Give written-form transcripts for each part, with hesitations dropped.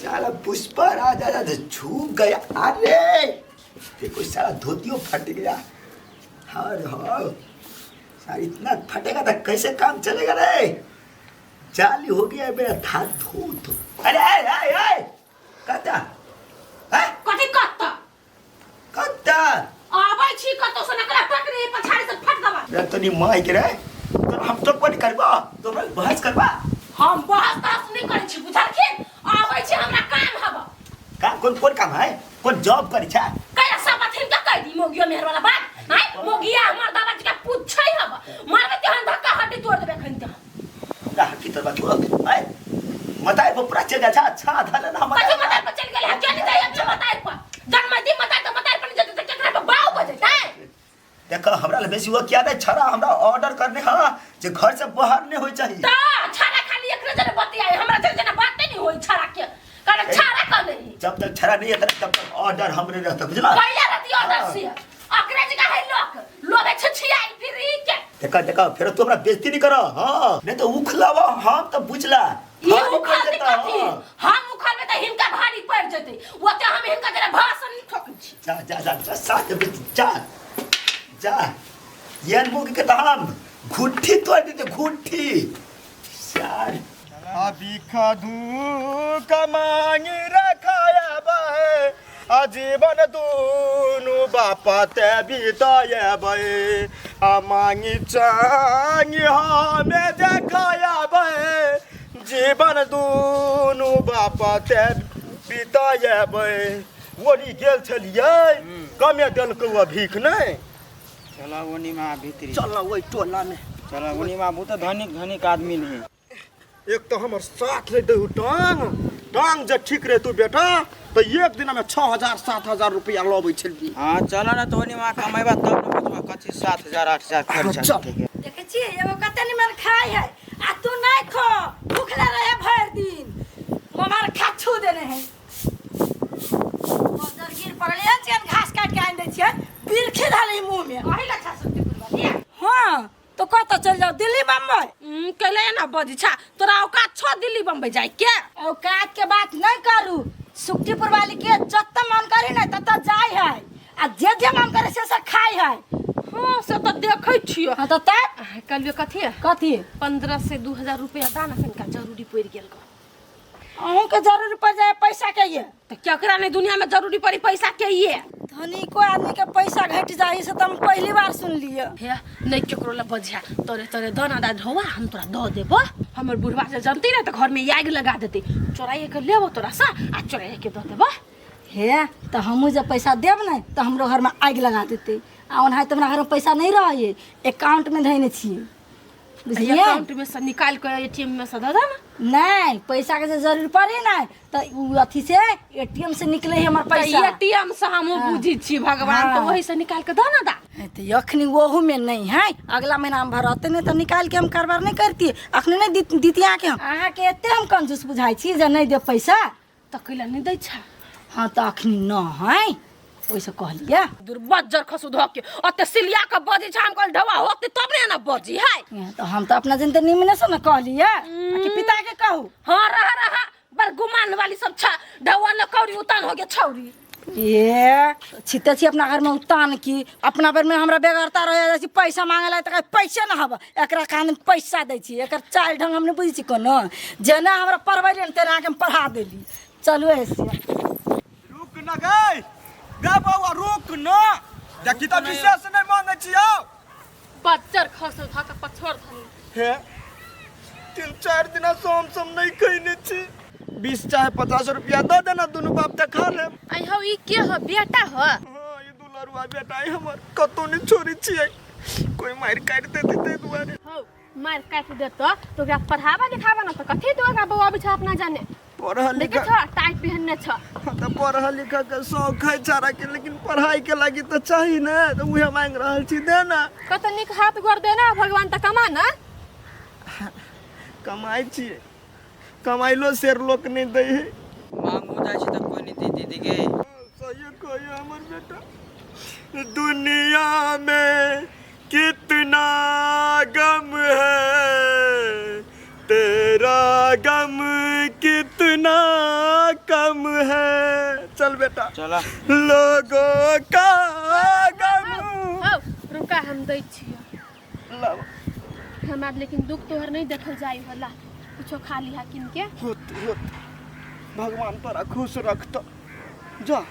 साला पुष्पा राजा तो छूट गया। अरे देखो साला धोतियों फट गया। अरे हाँ साला इतना फटेगा तो कैसे काम चलेगा रे। चालू हो गया मेरा था धो धो। अरे कता कथी कत्ता कता आबै छी कतो से नकरा पकड़े पछाड़ी से फट दबा रे तो नहीं माइक रे तो हम तो कोन करबा तो बहस करबा। हम बहस तास नहीं करै छी बुझलखिन। आबै छी हमरा काम हबा काम कोन काम है कोन जॉब करै छै कया सब अथी के कह दी मोगियो मेहर वाला बात है। मोगिया हमर दादा जी के पूछै हबा मारबे तेहन धक्का हड्डी तोड़ देबे खन त हमरा हड्डी तोड़ तू है मताई पर पूरा चल जा अच्छा धल ना कथी मताई पर चल गेल है चल जाय अच्छा मताई पर जन्मदिन मताई तो मताई पर जते तक केकरा पे बाऊ बजे है। देखो हमरा ले बेसी हुआ क्या दे छरा हमरा ऑर्डर करने हां जे घर से बाहर नहीं होई चाहिए ता छरा खाली एकरे जने बतियाई हमरा जने बात नहीं होई छरा के कारण छरा कर नहीं जब तक छरा नहीं है तब तक ऑर्डर हमरे रहता बुझला पहले रहती ऑर्डर से अकरे जगह है लोग छछियाई फिर ई के देखा फिर तू हमरा बेइज्जती नहीं करो हां नहीं तो उखलावा हम तो बुझला ये उखाड़ दे कथी हम उखाड़ में त हिनका भारी पड़ जते ओते हम हिनका जरा भाषण नहीं ठोकै छी। जा साथ में जा ये मुंह के तहम घुट्टी तोड़ दे घुट्टी यार अभी खादू कमांगी रखाया बे आजीवन दूनु बापा ते बिताया बे मांगी चांगी हमें देखाया बे जीवन दूनु बापा ते बिताया बे वही गेल छलिए कमे दल के भीख नहीं चला ओनी में भीतरी चल वही टोला में चला ओनी में बहुत धनिक आदमी नहीं। एक तो हमर साथ ले दे टांग जे ठीक रहे तू बेटा तो एक दिन में 6000 7000 रुपया लबै छली। हां चला ना तो ओनी में कमाइबा तब न बचबा कथि 7000 8000 खर्चा देखे छी एगो कते निमन खाई है आ तू नहीं खो भूखले रहे भर दिन ममार खाछू देने है बजर गिर पड़ले चन घास काट के आन दे छिए बिरखी धाली मुंह में अही लच्छा सुती पुरवा हां तो कत चल जाओ दिल्ली बम्बई कहले ना बजी छा तोरा औकात छ दिल्ली बम्बई जाय के औकात के बात नहीं करू सुक्तिपुर वाली के जत मन करी ना तत जाय है आ जे मन करे से खाई है। हां से तो देखै छियो हां त कहलियो कथि 15 से 2000 रुपया दाना कनका जरूरी पड़ गेल ग अहूं के जरूरी पड़ जाए पैसा के ये त केकरा ने दुनिया में जरूरी पड़ी पैसा के ये धनी को आदमी के पैसा घट जाई से त हम पहली बार सुन लिए हे नहीं केकरो ल बजिया तोरे दाना दा ढोवा हम तोरा द देबो हमर बुढ़वा से जानती ना त घर में आग लगा देते चोराई के लेबो तोरा सा आ चोराई के द देबो हे त हमहु जब पैसा देब न त हमरो घर में आग लगा देते आ ओना त हमरा घर में पैसा नहीं रहे अकाउंट में धइने छिए बुझलिए अकाउंट में से निकाल के एटीएम में से द देना नहीं पैसा के जरूर पड़े ना त उ अथी से एटीएम से निकले हमर पैसा एटीएम से हम बुझी छी भगवान तो वही से निकाल के दना दा त अखनी ओहू में नहीं है अगला महीना में भरते नहीं तो निकाल के हम कारोबार नहीं करती अखनी नहीं दीतिया के अहाँ के एते हम कंजूस बुझाई छी जे नहीं दे पैसा त कइला नहीं दै छा। हां त अखनी न है ओइसे कहलिया दुर्बज्जर खसु धके अते सिलिया के बजी छ हम कल ढवा होते तब ने ना बजी है तो हम तो अपना जन त निमने से न कहलिया कि पिता के कहू। हां रहा बर गुमान वाली सब छ ढवा न कौड़ी उतान हो गया छौरी ये छिते छी अपना घर में उतान की अपना बेर में हमरा बेगरता रहे जैसे पैसा मांगला त पैसा न हबा एकरा कान पैसा दै छी एकर चाल ढंग हमने बुझी छी कोनो जेना हमरा पढ़बै तेना के हम पढ़ा देली चलू ऐसे रुक न गई गे बाबा रुक न देखि त विशेष नहीं मांगे छियो बच्चर खसो धक पछोड़ धनी हे 3-4 दिन सोम नहीं कइने छी 20 चाहे 50 रुपया दे देना दोनों बाप त खा ले आई हो ई के हो बेटा हो हां ये दुलरुआ बेटा है हमर कतो नहीं छोरी छिए कोई मार काट देते ते दुआरे हो मार काट दे तो क्या पढ़ावा लिखावा न त कथि तो का बउआ बिछा अपना जाने पढ़ा लिखा छ टाइट पहनने छ त पढ़ा लिखा के शौक है चारा के लेकिन पढ़ाई के लागी त चाहिए ना तो उहे मांग रहल छी देना कत निक हाथ गोर देना भगवान त कमा ना कमाई छी कमाइलो शेर लोक नहीं दे है मांगू जाय छी त कोई नहीं दी दीदी के सही कोई हमर बेटा दुनिया में कितना गम है तेरा गम कितना का गम है। चल बेटा चला लोगों का गम। रुका हम दै छियै लाओ। हमार लेकिन दुख तोहर नहीं देखल जाई होला कुछो खा लिहा किन के होत भगवान तोरा खुश रखत। जा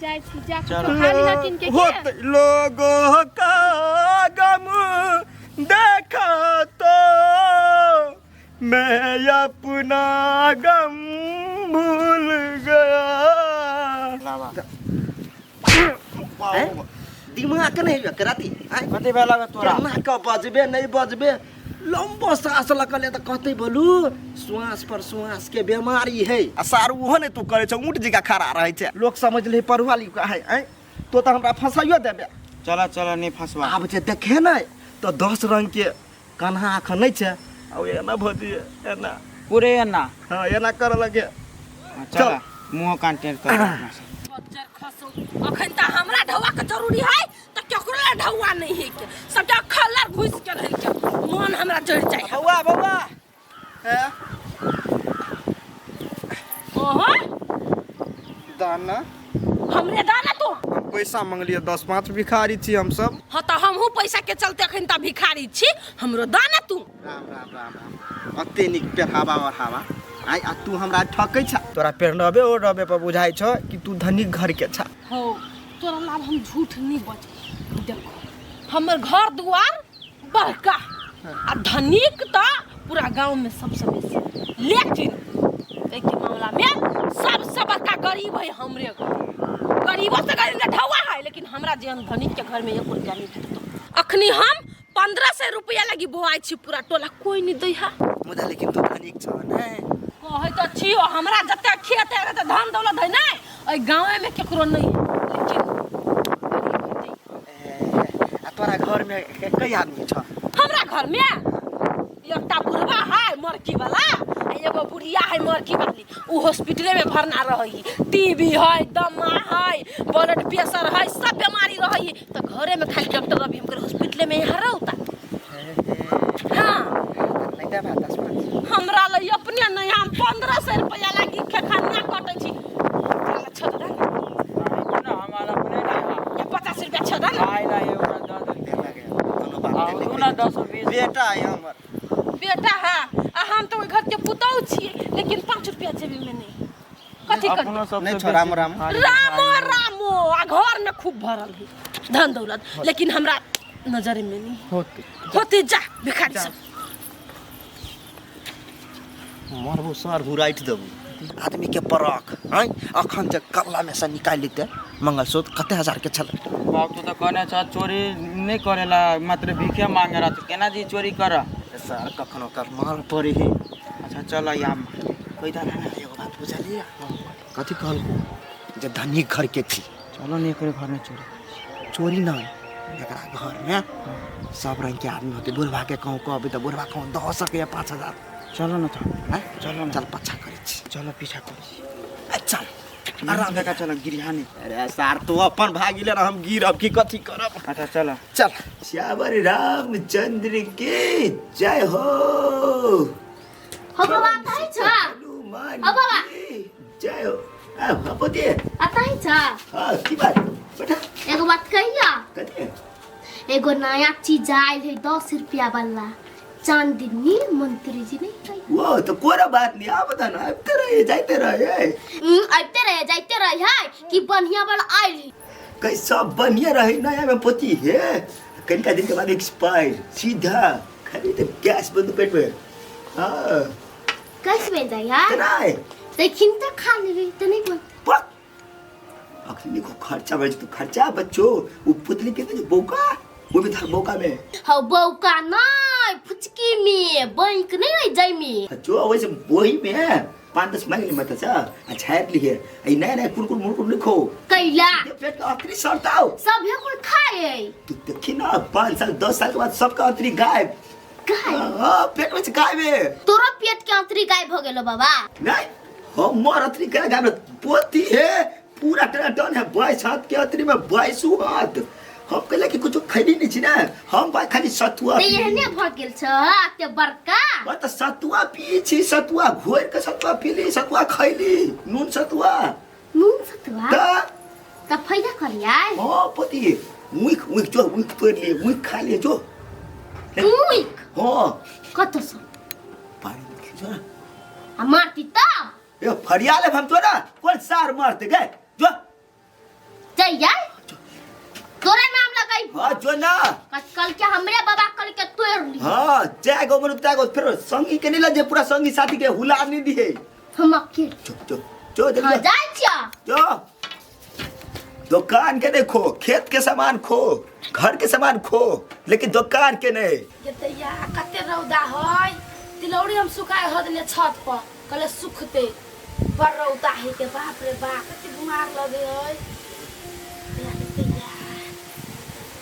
जाई छी जा चलो। कुछो खा लिहा किन के होत लोगों का गम देखा तो मैं अपना गम भूल गया। लावा दिमाग के नहीं कराती कति बेला लागत तोरा केना का बजबे नहीं बजबे लंबो सांस लगले तो कहते बोलू श्वास पर श्वास के बीमारी है। आ सारू ओहो नहीं तू करे छ ऊंट जगह खड़ा रहे छ लोग समझ ले परुवाली का है तो हमरा फसाइयो देबे। चला चला नहीं फंसवा आब जे देखे नहीं तो 10 रंग के कन्हा आँख नहीं छ आ एना भदी एना पूरे ना हां एना कर लगे। चला मुंह कांटेक्ट कर बच्चा खसो अखन त हमरा ढौआ के जरूरी है त केकरो ला ढौआ नहीं है के सब जगह खल्लर घुस के रह के मन हमरा जड़ जाय है। बौआ है ओहो दाना हमरे दाना तो हम पैसा मांगलिए 10-5 भिखारी छी हम सब। हाँ तो हमहू पैसा के चलते अखन त भिखारी छी हमरो दाना तू राम राम राम राम अते निक पेहावा और हवा आई आ तू हमरा ठकै छ। तोरा पेरनबे और रबे पर बुझाई छ कि तू धनिक घर के छ। हो तोरा लाभ हम झूठ नहीं बजे देखो हमर घर दुआर बड़का आ धनिक त पूरा गांव में सबसे बेसी लेकिन एक मामला में सबसे बड़का गरीब है हमरे घर। गरीबों से गरीब ढौआ है लेकिन हमरा जेहन धनिक के घर में 1 रुपया नहीं भेटतो। अखनी हम 1500 रुपया लगी बोआई छी पूरा टोला कोई नहीं दै है मुदा लेकिन तू धनिक छ ने कहै त छियो हमरा जते खेत है त धन दौलत है नै ए गांव में केकरो नहीं है लेकिन आ तोरा घर में कई आदमी छ? हमरा घर में एकटा बुढ़वा है मरकी वाला एगो बुढ़िया है मरकी वाली उ हॉस्पिटल में भरना रही टीबी है दमा है ब्लड प्रेशर है सब बीमारी रही तो घरे में खाली डॉक्टर अभी हमके हॉस्पिटल में यहाँ रहता। हाँ नहीं दे बात 10-5 हमरा लिए अपने नहीं हम 1500 रुपया लागी खेखाना कटै छी छदा ना हमारा अपने नहीं ये 50 रुपया छदा ना आई ना ये उड़ा दे दे लगे कोनो बात दे नहीं ना 10-20 बेटा है हमर बेटा है आ हम तो घर के पुतौ छी लेकिन 5 रुपया जेबी में नहीं कथी कर अपनो सब नहीं छोरा राम रामो आ घर में खूब भरल है धन दौलत लेकिन हमरा नजर में नहीं होते जा भिखारी सब मरबो सर बुराइट देबो आदमी के परख हैं अखन जे कल्ला में से निकाल लेते मंगलसूत्र कते हजार के छल। बाप तो कहने छ चोरी नहीं करेला मात्र भिखे मांगेला तो केना जी चोरी कर सर कखनो कर मार पड़े है। अच्छा चलो याम कोई दाना ना एगो बात बुझलिए कथी कहलको जे धनिक घर के छी चलो नहीं करे घर में चोरी चोरी ना एकरा घर में सब रंग के आदमी होते बुढ़वा के कहूँ कहबे तो बुढ़वा कहूँ 10 के 5000 चलो ना तो हैं चलो चल पछा करे छी चलो पीछा कर अच्छा आराम से चलो गिरहानी अरे सर तू अपन भागिले ना हम गिरब की कथी करब। अच्छा चलो चल श्यावर रामचंद्र की जय हो बाबा आताही छ हनुमान बाबा की जय हो आ बापोती आताही छ हां की बात बेटा एगो बात कहिया कथी एगो नया चीज आइल है 10 रुपया वाला चांदनी मंत्री जी नहीं कही वो तो कोरा बात नहीं आप बता ना अब रहे जाते रहे आते रहे जाते रहे है कि बढ़िया वाला आइल है कैसा बढ़िया रहे नया में पोती है कनिका दिन के बाद एक्सपायर सीधा खाली तो गैस बंद पेट में हां कैसे बन जाए यार नहीं लेकिन तो खा ले तो नहीं बोल पक अखनी को खर्चा बच तो खर्चा बच्चों वो पुतली के बोका वो भी था बोका में हाँ बौका नहीं फुचकी में बैंक नहीं रह जाए में जो वैसे वही में 5-10 मांगली मत अच्छा अच्छा लिए आई नया नया कुरकुर मुरकुर लिखो कैला ये पेट आखिरी सड़ताओ सब है कोई खाए तू देखी ना 5 साल 10 साल के बाद सबका आंतरी गायब हां पेट में से गायब है तोरा पेट के आंतरी गायब हो गेलो बाबा नहीं हमर आंतरी गायब पोती है पूरा टन है 22 हाथ के आंतरी में 22 हाथ हम कहले कि कुछ खैली नहीं छी ना हम भाई खाली सतुआ ते एहने भ गेल छ ते बड़का मैं तो सतुआ पी छी सतुआ घोर के सतुआ पीली सतुआ खैली नून सतुआ नून सतुआ त त फायदा करिया हां पति मुख मुख जो मुख तोड़ लिए मुख खा लिए जो मुख हां कत छ पानी खिजा आ मारती त ए फरियाले हम तोरा कौन सार मारते गए जो जइया तोरे नाम लगाई हां जो ना कल के हमरे बाबा कल के तोड़ ली हां जागो मनु तागो फिर संगी के नहीं लजे पूरा संगी साथी के हुला नहीं दिए हम अकेले जो हां जाय छिया जो दुकान के देखो खेत के सामान खो घर के सामान खो लेकिन दुकान के नहीं ये तैया कते रौदा होय तिलौड़ी हम सुखाए ह देने छत पर कले सुखते बड़ रौदा है के बाप रे बाप कते बीमार लगे होय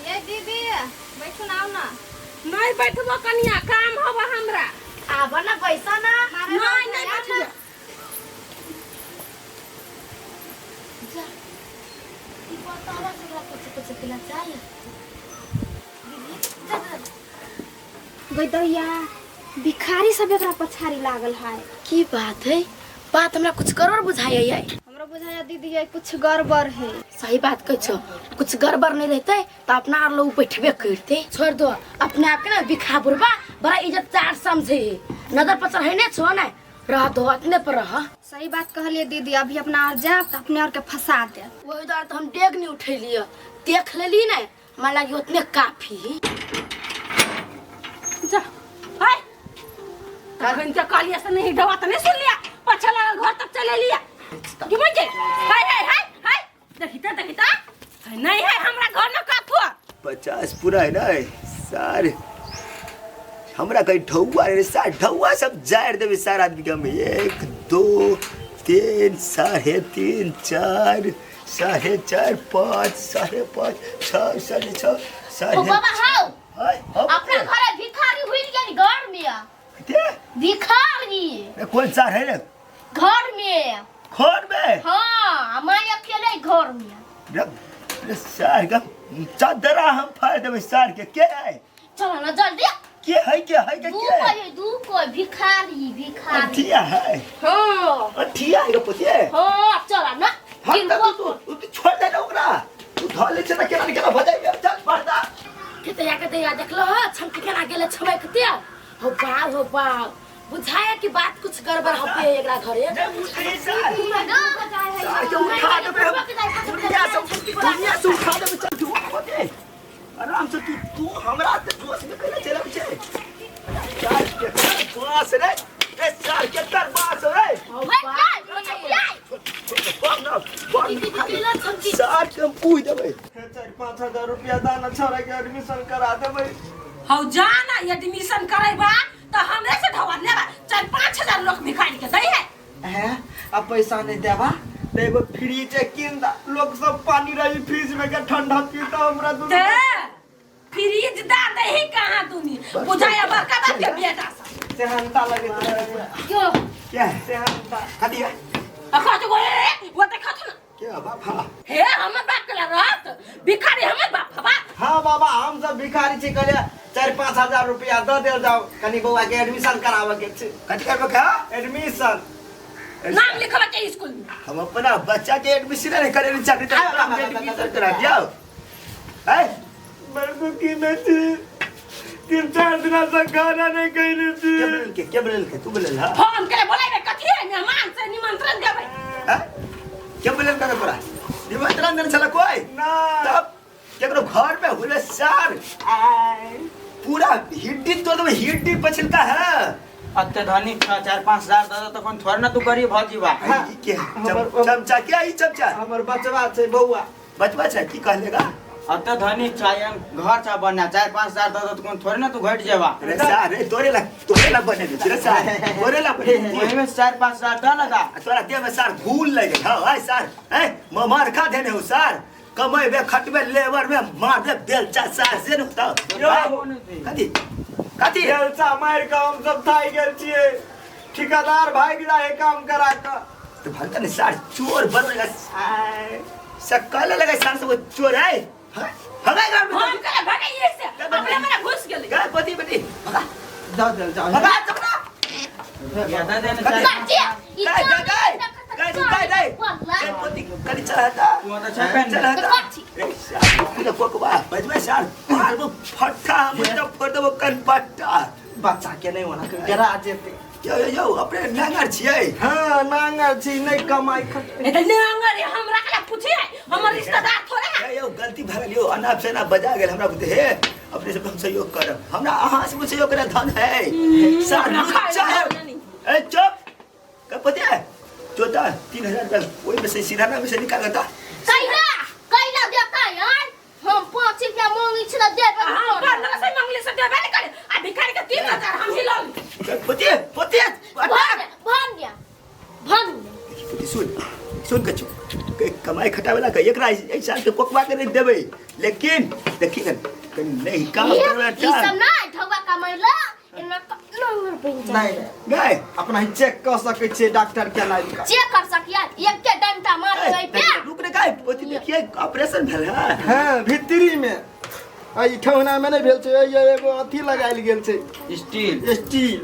ये दीदी बैठो ना आओ ना नहीं बैठबो कनिया काम होबा हमरा आबा ना पैसा ना नहीं नहीं बैठबो जा ई बतावा से कुछ पिला चाहिए गइदैया भिखारी सब एकरा पछाड़ी लागल है की बात है बात हमरा कुछ गड़बड़ बुझाई है हमरा बुझाया दीदी ये कुछ गड़बड़ है सही बात कह छो कुछ गड़बड़ नहीं रहते तो अपना और लोग बैठबे करते छोड़ दो अपने आप के ना बिखा बुरबा बड़ा इज्जत चार समझे नजर पर चढ़े ने छो ना रह दो अपने पर रह सही बात कहलिए दीदी अभी अपना और जा तो अपने और के फंसा दे वही द्वारा तो हम डेग नहीं उठे लिए देख लेली ना हमारा लगी उतने काफी जा हाय तखन के कालिया से नहीं दवा तो नहीं सुन लिया पछा लगा घर तक चले लिया कि मुझे हाय हाय हाय हाय देखिता नहीं है हमरा घर में काफुआ 50 पूरा है ना सार हमरा कहीं ढौआ रे सार ढौआ सब जाड़ देवे सार आदमी के में 1 2 3 3.5 4 4.5 5 5.5 6 6 ओ बाबा हाउ हाय अपना घरे भिखारी हुई गेल घर में के भिखारी कौन सार है ना घर में घर में हां मैं अकेले घर में रे सार का चादरा हम फाड़ देवे सार के है चलो ना जल्दी के है के दू कोई भिखारी अठिया है हां अठिया है पुतिए हां चलो ना तू छोड़ दे ना ओकरा तू धर ले चला केना निकला भजाई चल पड़ता कहते या देख लो छमके केना गेले छबे कते हो बाल बुझाया कि बात कुछ गड़बड़ हो पे एकरा घरे दुनिया से उठा दे चल तू होते आराम से तू हमरा दोस्त में कहले चला बच्चे चार के पास रे ए चार के तर पास रे सार कम पूछ देबे 4-5 हजार रुपया दाना छोरा के एडमिशन करा देबे हौ जाना एडमिशन करेबा तो हमरे से ढवा लेबा 4-5 हजार लोग भिखारी के दई है हैं अब पैसा नहीं देबा तो एगो फ्रिज किन दा लोग सब पानी रही फ्रिज में के ठंडा पीता हमरा दूध ते फ्रिज दा दही कहां तूनी बुझाया बड़का बात के बेटा सा सेहनता लगे तोरा क्यों क्या है सेहनता खाती है अखा तो वो देखा तू ना क्या बाबा हे हमर बाप के रहत भिखारी हमर बाप बा हाँ बाबा हम सब भिखारी छी कहले 4-5 हजार रुपया दे दे जाओ कनी बउआ के एडमिशन करावे के छै कथी करबो का एडमिशन नाम लिखवा के स्कूल में हम अपना बच्चा के एडमिशन नहीं करे चाहते तो हम एडमिशन करा दियो है मेरे की नहीं थी 3-4 दिन से खाना नहीं कइले थी क्या बोल के तू बोल हां फोन करे बोलाइबे कथी है मेहमान से निमंत्रण देबै क्या बोल का तोरा निमंत्रण देन चला कोई ना तब केकरो घर में हुले सार पूरा हिड्डी तो हिड्डी पछल का है अत्ते धनी 4-5 हजार दादा तो कौन थोड़ा ना तू गरीब भ जीवा के चमचा क्या ही चमचा हमर बचवा छै बउआ बचवा छै की कहलेगा अत्ते धनी चाहिए घर चा बनना 4-5 हजार दादा तो कौन थोड़ा ना तू घट जेवा अरे सार रे तोरे ला बने दे रे सार तोरे ला बने वही में 4-5 हजार दा लगा तोरा देह में सार भूल लगे हां हाय सार हैं मार खा देने हो सार कमाई बे खटबे लेबर में मार दे बेलचा सार से न तो कथी बेलचा मार के हम सब थाई गेल छिए ठेकेदार भाग जाए काम करा के तो भलता ने सार चोर बन लगा सकल लगा सार से वो चोर है भगाई घर में हम कहे भगाइए से अपने मेरा घुस गेली गए पति बेटी भगा जाओ भगा चपड़ा ज्यादा देने काची गए पति कली चला था तू तो छपन चला था फिर कोकबा बजमे सार मार वो फट्टा मुझे फोड़ दो कन पट्टा बच्चा के नहीं होना जरा जेते यो अपने नांगर छियै हां नांगर छी नहीं कमाई खट ए त नांगर हमरा के पूछे हमर रिश्तेदार थोड़े है यो गलती भ गेलियो अनाप से ना बजा गेल हमरा बुझे हे अपने से हम सहयोग करब हमरा अहां से सहयोग करे धन है सारा चाहे ए चुप कपते चोटा 3000 रुपया ओई में से सीधा ना में से निकाल देता कैला देता यार हम 5 रुपया मांगी छ देबे हां पर लगा से मंगले से देबे नहीं करे आ भिखारी के 3000 हम हिला पति भाग गया सुन कछु कमाई खटावेला का एकरा एक साल के कोकवा के नहीं देबे लेकिन देखी न नहीं काम करला ई सब ना ठगवा कमाइला इना नंबर पे नहीं गए अपना ही चेक कर सके छे डॉक्टर के लाइक चेक कर सकिया एक के डंडा मार देबै पे रुक रे गए पति देखिए ऑपरेशन भेल है हां भीतरी में आई ठौना में नहीं भेल छे ये एगो अथी लगाइल गेल छे स्टील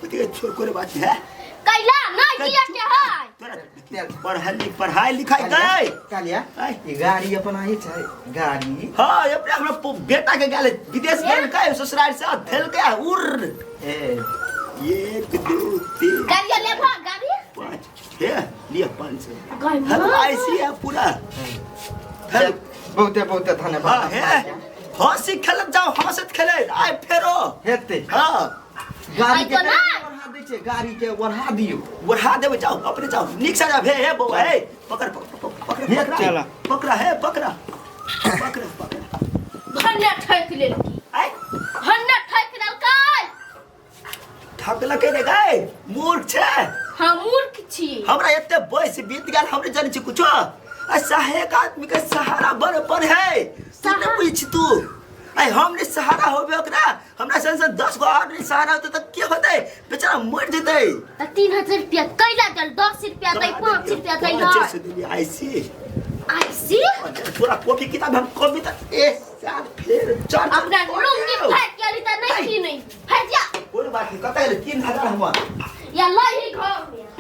पति छोड़ करे बात है कैला नहीं दिया के है तोरा पढ़ाई लिखाई गए कालिया ये गाड़ी अपना ही छे गाड़ी हां अपने हमरा बेटा के गेल विदेश गेल का ससुराल से थेल के उर ए 1 2 3 गाड़ी ले भाग गाड़ी 5 है लिया 500 गई हलवाई से है पूरा बहुत धन्यवाद है हंसी खेलत जाओ हंसत खेले आइ फेरो हेते हां गाड़ी के आई तो ना। बढ़ा दै छे गाड़ी के बढ़ा दियो बढ़ा देबे जाओ अपने जाओ निक से जाओ हे बौआ हे पकड़ चला। पकड़ा है पकड़ा भन्ने ठक लेल की आई भन्ने ठक लेल काय ठकला के रे गए मूर्ख छे हम मूर्ख छी हमरा एते बयस बीत गेल हमरे जाने छी कुछो असहायक आदमी के सहारा बन है तू पूछ तू आई हमने सहारा होबे ओकरा हमरा संग 10 गो आदमी सहारा होते त के होते बेचारा मर जते त 3000 रुपया कैला दल 10 रुपया दै 5 रुपया दै ना आई सी आई सी पूरा कॉपी किताब हम कॉपी तक ए साल